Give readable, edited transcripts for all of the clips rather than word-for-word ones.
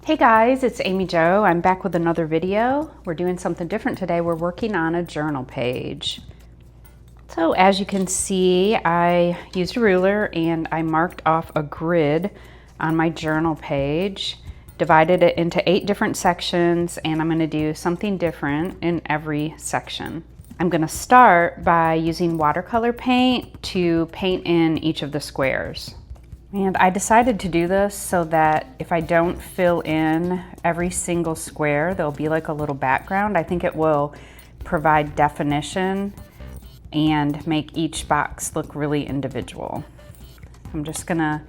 Hey guys, it's Amy Jo. I'm back with another video. We're doing something different today. We're working on a journal page. So as you can see, I used a ruler and I marked off a grid on my journal page, divided it into 8 different sections, and I'm going to do something different in every section. I'm going to start by using watercolor paint to paint in each of the squares. And I decided to do this so that if I don't fill in every single square, there'll be like a little background. I think it will provide definition and make each box look really individual. I'm just gonna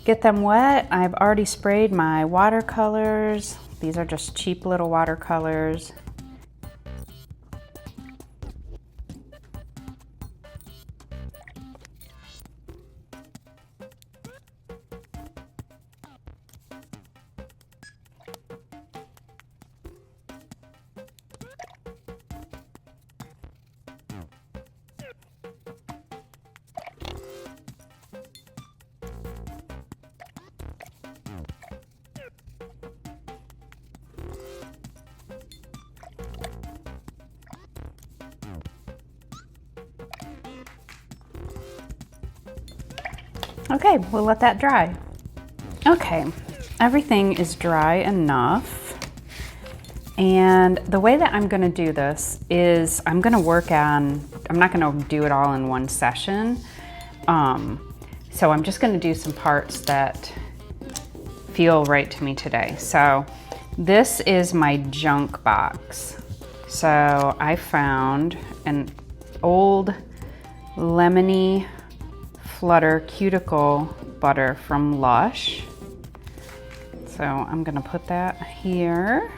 get them wet. I've already sprayed my watercolors. These are just cheap little watercolors. Okay, we'll let that dry. Okay, everything is dry enough. And the way that I'm gonna do this is I'm not gonna do it all in one session. So I'm just gonna do some parts that feel right to me today. So this is my junk box. So I found an old lemony Flutter cuticle butter from Lush. So I'm gonna put that here.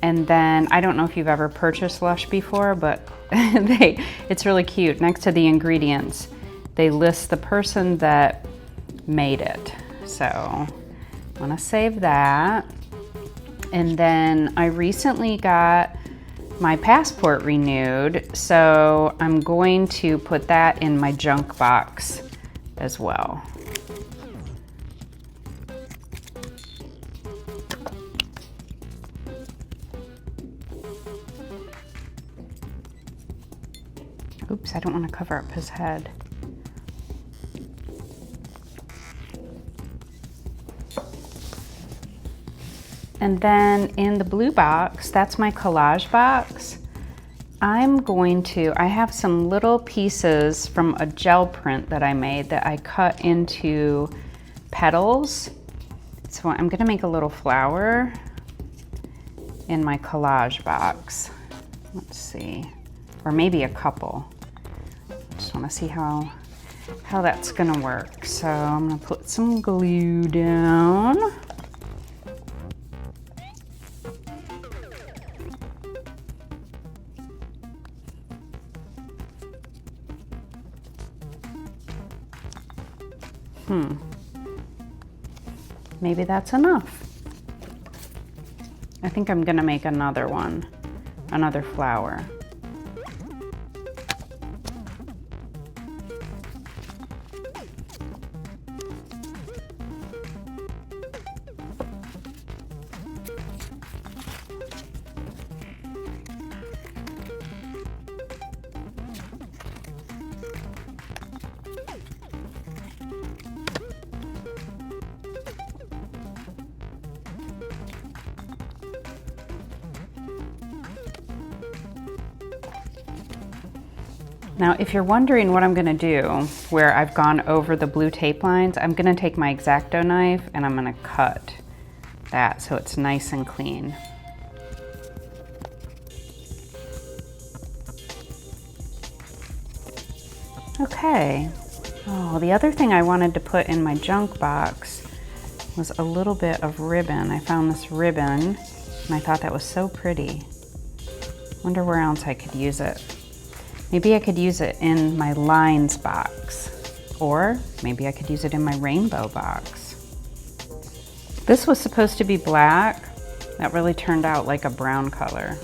And then, I don't know if you've ever purchased Lush before, but it's really cute. Next to the ingredients, they list the person that made it. So I'm gonna save that. And then I recently got my passport renewed, so I'm going to put that in my junk box as well. Oops, I don't want to cover up his head. And then in the blue box, that's my collage box. I have some little pieces from a gel print that I made that I cut into petals. So I'm gonna make a little flower in my collage box. Let's see, or maybe a couple. Just wanna see how that's gonna work. So I'm gonna put some glue down. Maybe that's enough. I think I'm gonna make another one, another flower. Now, if you're wondering what I'm gonna do where I've gone over the blue tape lines, I'm gonna take my X-Acto knife and I'm gonna cut that so it's nice and clean. Okay. Oh, the other thing I wanted to put in my junk box was a little bit of ribbon. I found this ribbon and I thought that was so pretty. Wonder where else I could use it. Maybe I could use it in my lines box, or maybe I could use it in my rainbow box. This was supposed to be black. That really turned out like a brown color.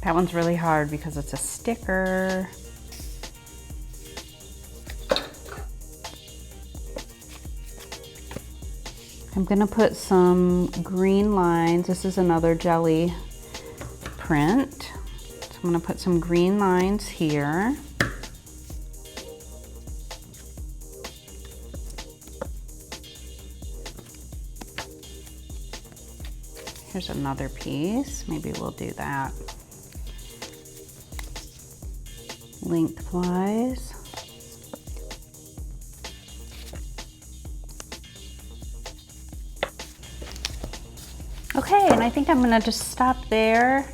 That one's really hard because it's a sticker. I'm gonna put some green lines. This is another jelly print. So I'm gonna put some green lines here. Here's another piece. Maybe we'll do that lengthwise. Okay, and I think I'm gonna just stop there.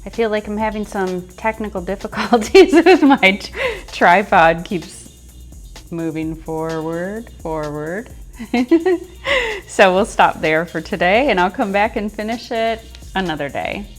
I feel like I'm having some technical difficulties with my tripod keeps moving forward. So we'll stop there for today, and I'll come back and finish it another day.